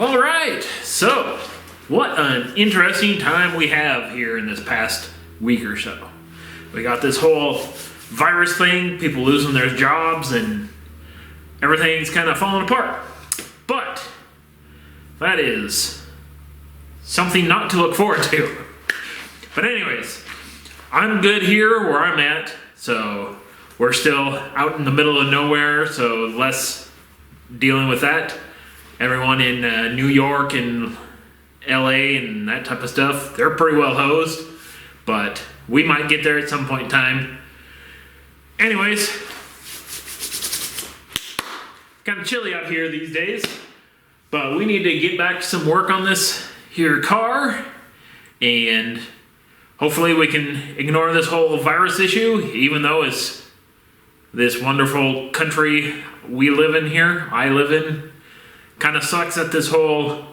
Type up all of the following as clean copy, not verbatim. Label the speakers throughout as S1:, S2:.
S1: All right, so what an interesting time we have here in this past week or so. We got this whole virus thing, people losing their jobs, and everything's kind of falling apart. But that is something not to look forward to. But anyways, I'm good here where I'm at, so we're still out in the middle of nowhere, so less dealing with that. Everyone in New York and LA and that type of stuff, they're pretty well hosed, but we might get there at some point in time. Anyways, kind of chilly out here these days, but we need to get back to some work on this here car, and hopefully we can ignore this whole virus issue, even though it's this wonderful country we live in here, I live in. Kind of sucks at this whole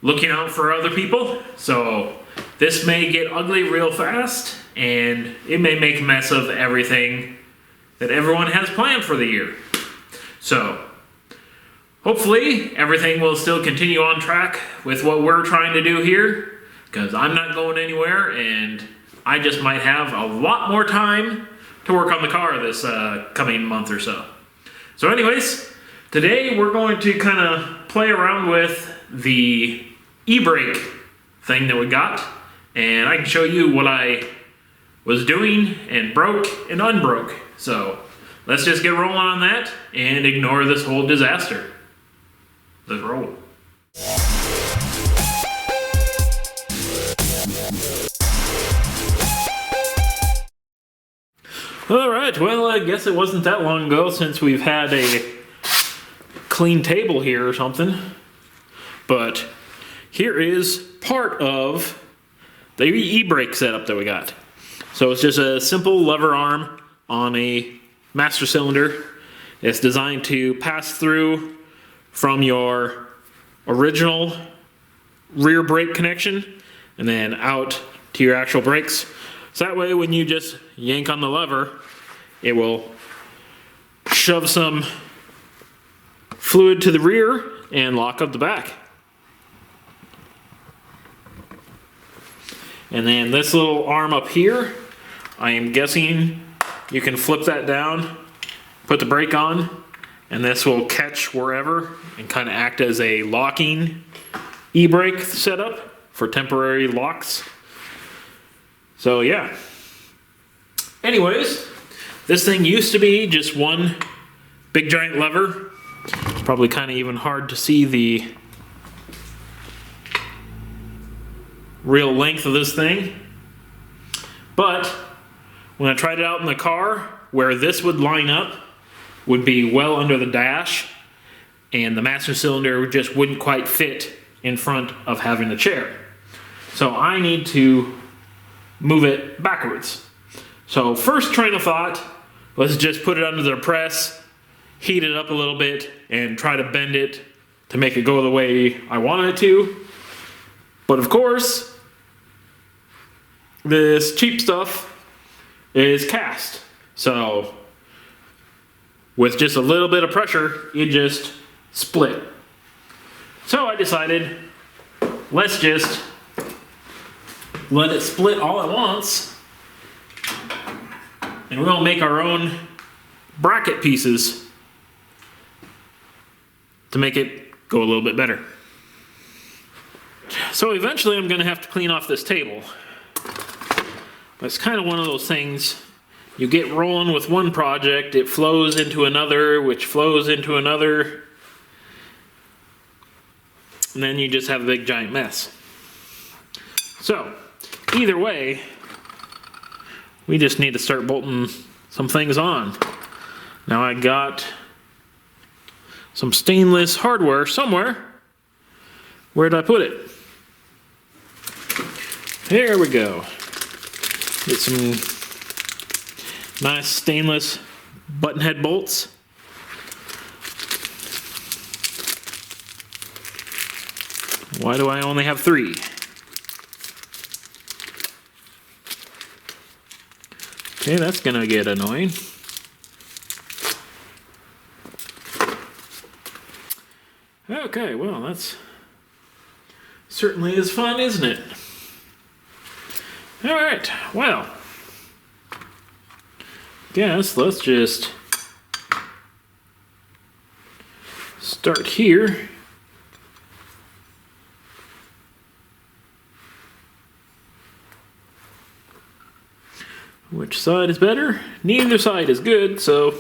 S1: looking out for other people. So this may get ugly real fast, and it may make a mess of everything that everyone has planned for the year. So hopefully everything will still continue on track with what we're trying to do here, because I'm not going anywhere, and I just might have a lot more time to work on the car this coming month or so. So anyways, today we're going to kind of play around with the e-brake thing that we got, and I can show you what I was doing and broke and unbroke. So let's just get rolling on that and ignore this whole disaster. Let's roll. Alright, well, I guess it wasn't that long ago since we've had a clean table here or something. But here is part of the e-brake setup that we got. So it's just a simple lever arm on a master cylinder. It's designed to pass through from your original rear brake connection and then out to your actual brakes. So that way when you just yank on the lever, it will shove some fluid to the rear and lock up the back. And then this little arm up here, I am guessing you can flip that down, put the brake on, and this will catch wherever and kind of act as a locking e-brake setup for temporary locks. So yeah. Anyways, this thing used to be just one big giant lever. It's probably kind of even hard to see the real length of this thing. But when I tried it out in the car, where this would line up would be well under the dash, and the master cylinder just wouldn't quite fit in front of having the chair. So I need to move it backwards. So first train of thought, let's just put it under the press, heat it up a little bit, and try to bend it to make it go the way I wanted it to. But of course, this cheap stuff is cast. So with just a little bit of pressure, it just split. So I decided, let's just let it split all at once, and we'll make our own bracket pieces to make it go a little bit better. So eventually I'm going to have to clean off this table. But it's kind of one of those things, you get rolling with one project, it flows into another, which flows into another, and then you just have a big giant mess. So either way, we just need to start bolting some things on. Now I got some stainless hardware somewhere. Where did I put it? There we go. Get some nice stainless button head bolts. Why do I only have 3? Okay, that's gonna get annoying. Okay, well, that's Certainly is fun, isn't it? Alright, well, guess let's just start here. Which side is better? Neither side is good, so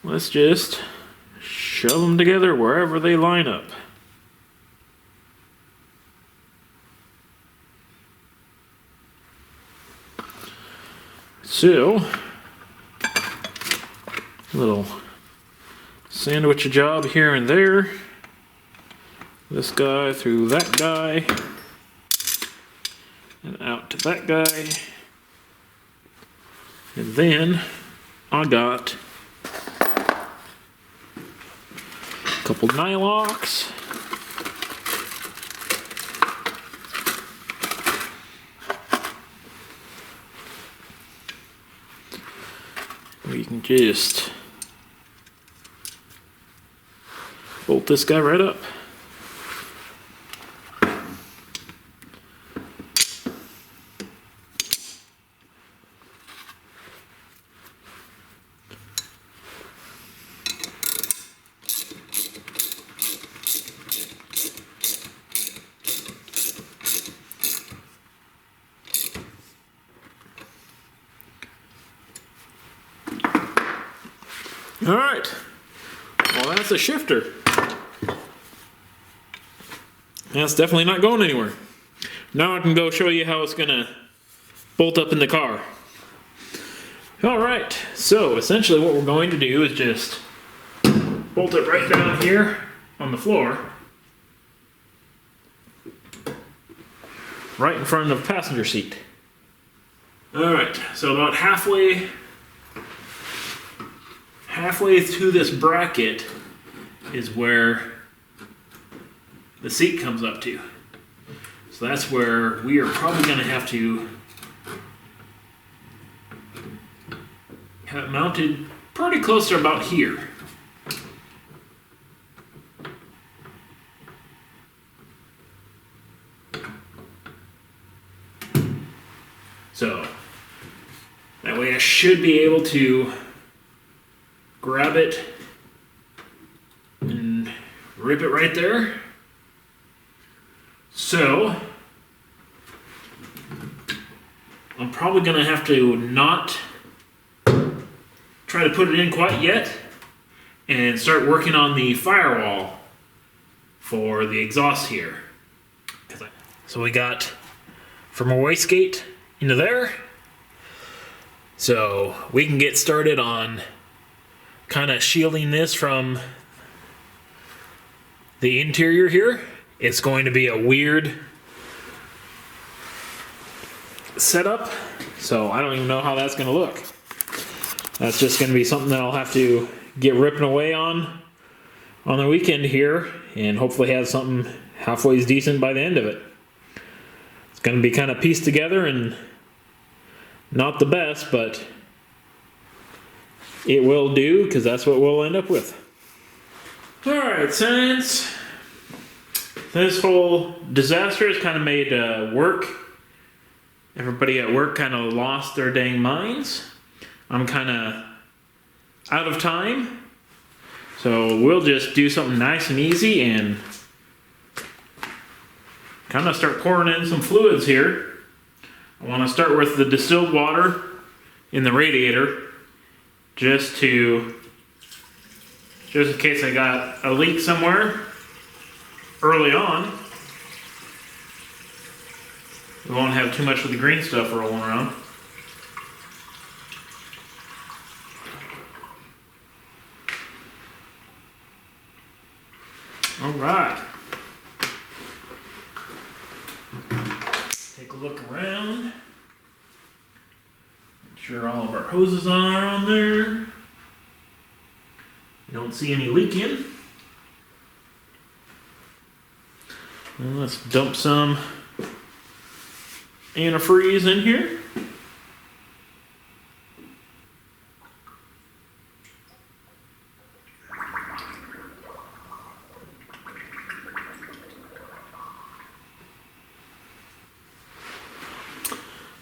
S1: let's just shove them together wherever they line up. So, little sandwich job here and there. This guy through that guy, and out to that guy. And then I got a couple nylocks. We can just bolt this guy right up. All right, well that's a shifter. That's definitely not going anywhere. Now I can go show you how it's gonna bolt up in the car. All right, so essentially what we're going to do is just bolt it right down here on the floor, right in front of the passenger seat. All right, so about halfway to this bracket is where the seat comes up to. So that's where we are probably going to have to have it mounted pretty close to about here. So that way I should be able to grab it and rip it right there. So I'm probably going to have to not try to put it in quite yet and start working on the firewall for the exhaust here. So we got from our wastegate into there. So we can get started on kind of shielding this from the interior here. It's going to be a weird setup, so I don't even know how that's going to look. That's just going to be something that I'll have to get ripping away on the weekend here, and hopefully have something halfway decent by the end of it. It's going to be kind of pieced together and not the best, but it will do, because that's what we'll end up with. Alright, since this whole disaster has kind of made work, everybody at work kind of lost their dang minds, I'm kind of out of time, so we'll just do something nice and easy and kind of start pouring in some fluids here. I want to start with the distilled water in the radiator, just in case I got a leak somewhere early on. We won't have too much of the green stuff rolling around. All right. Take a look around. Make sure all of our hoses are on there. Don't see any leaking. And let's dump some antifreeze in here.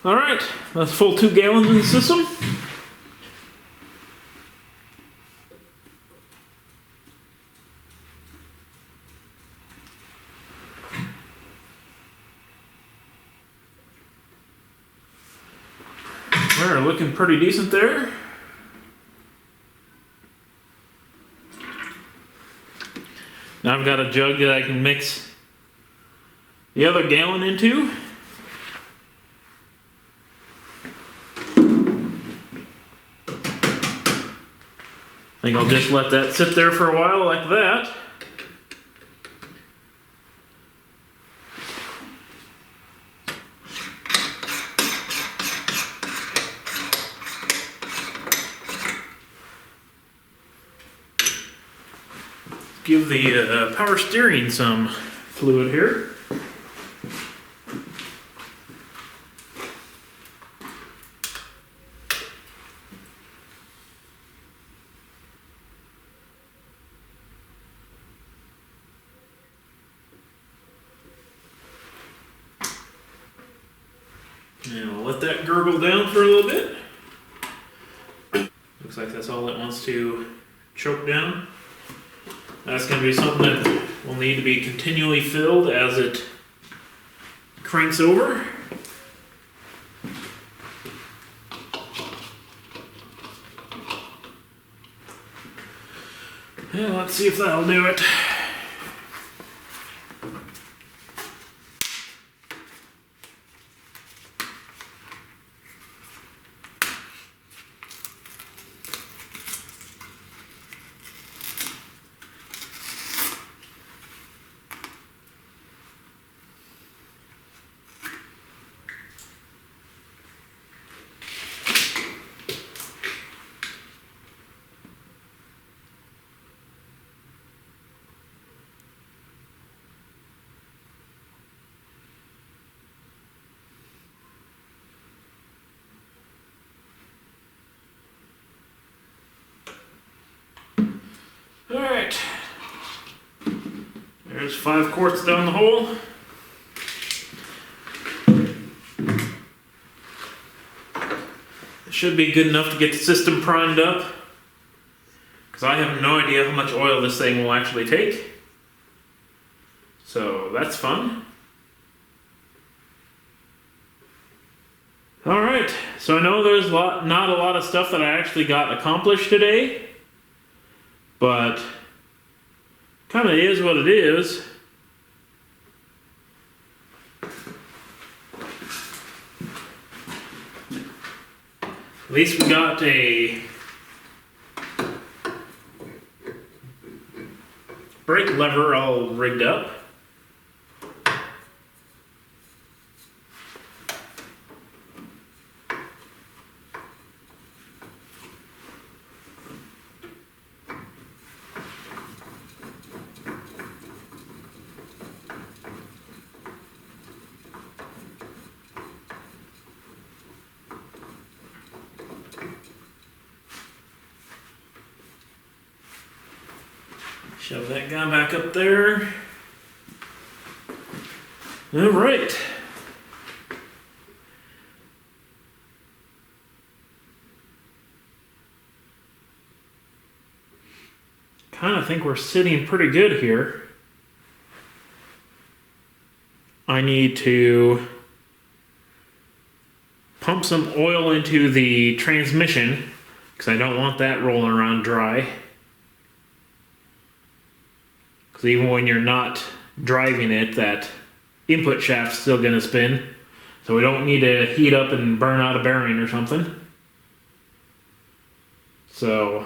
S1: All right, that's a full 2 gallons in the system. We're looking pretty decent there. Now I've got a jug that I can mix the other gallon into. I think I'll just let that sit there for a while like that. Give the power steering some fluid here. And we'll let that gurgle down for a little bit. Looks like that's all it wants to choke down. That's going to be something that will need to be continually filled as it cranks over. Yeah, let's see if that'll do it. Alright, there's 5 quarts down the hole. It should be good enough to get the system primed up, because I have no idea how much oil this thing will actually take. So that's fun. Alright, so I know there's not a lot of stuff that I actually got accomplished today. But kind of is what it is. At least we got a brake lever all rigged up. Shove that guy back up there. All right. Kind of think we're sitting pretty good here. I need to pump some oil into the transmission because I don't want that rolling around dry. Because even when you're not driving it, that input shaft's still going to spin. So we don't need to heat up and burn out a bearing or something. So,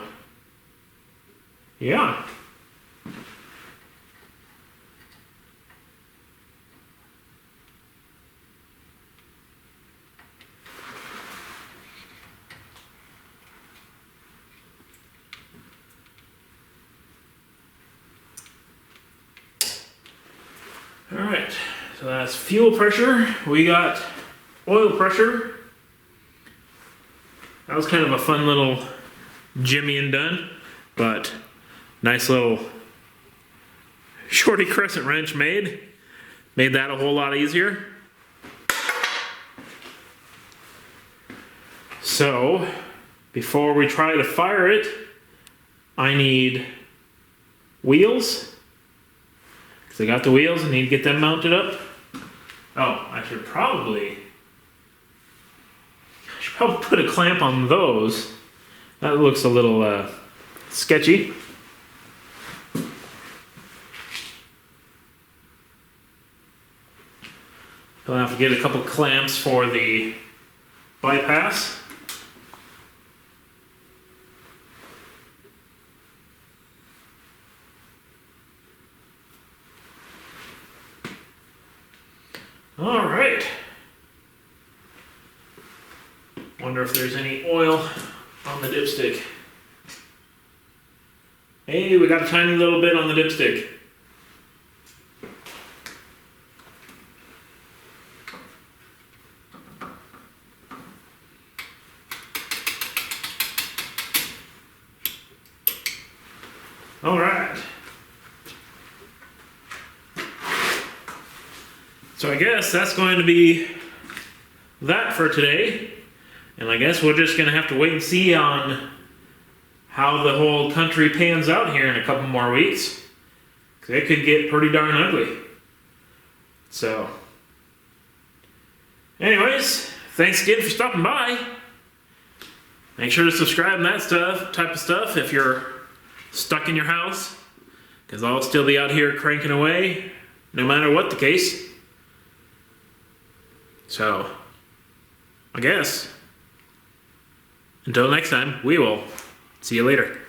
S1: yeah. Alright, so that's fuel pressure. We got oil pressure. That was kind of a fun little jimmy and done, but nice little shorty crescent wrench made that a whole lot easier. So, before we try to fire it, I need wheels. Because I got the wheels, I need to get them mounted up. Oh, I should probably put a clamp on those. That looks a little sketchy. I'll have to get a couple clamps for the bypass. All right. Wonder if there's any oil on the dipstick. Hey, we got a tiny little bit on the dipstick. All right. So I guess that's going to be that for today. And I guess we're just going to have to wait and see on how the whole country pans out here in a couple more weeks. Because it could get pretty darn ugly. So, anyways, thanks again for stopping by. Make sure to subscribe and that type of stuff if you're stuck in your house. Because I'll still be out here cranking away, no matter what the case. So, I guess, until next time, we will see you later.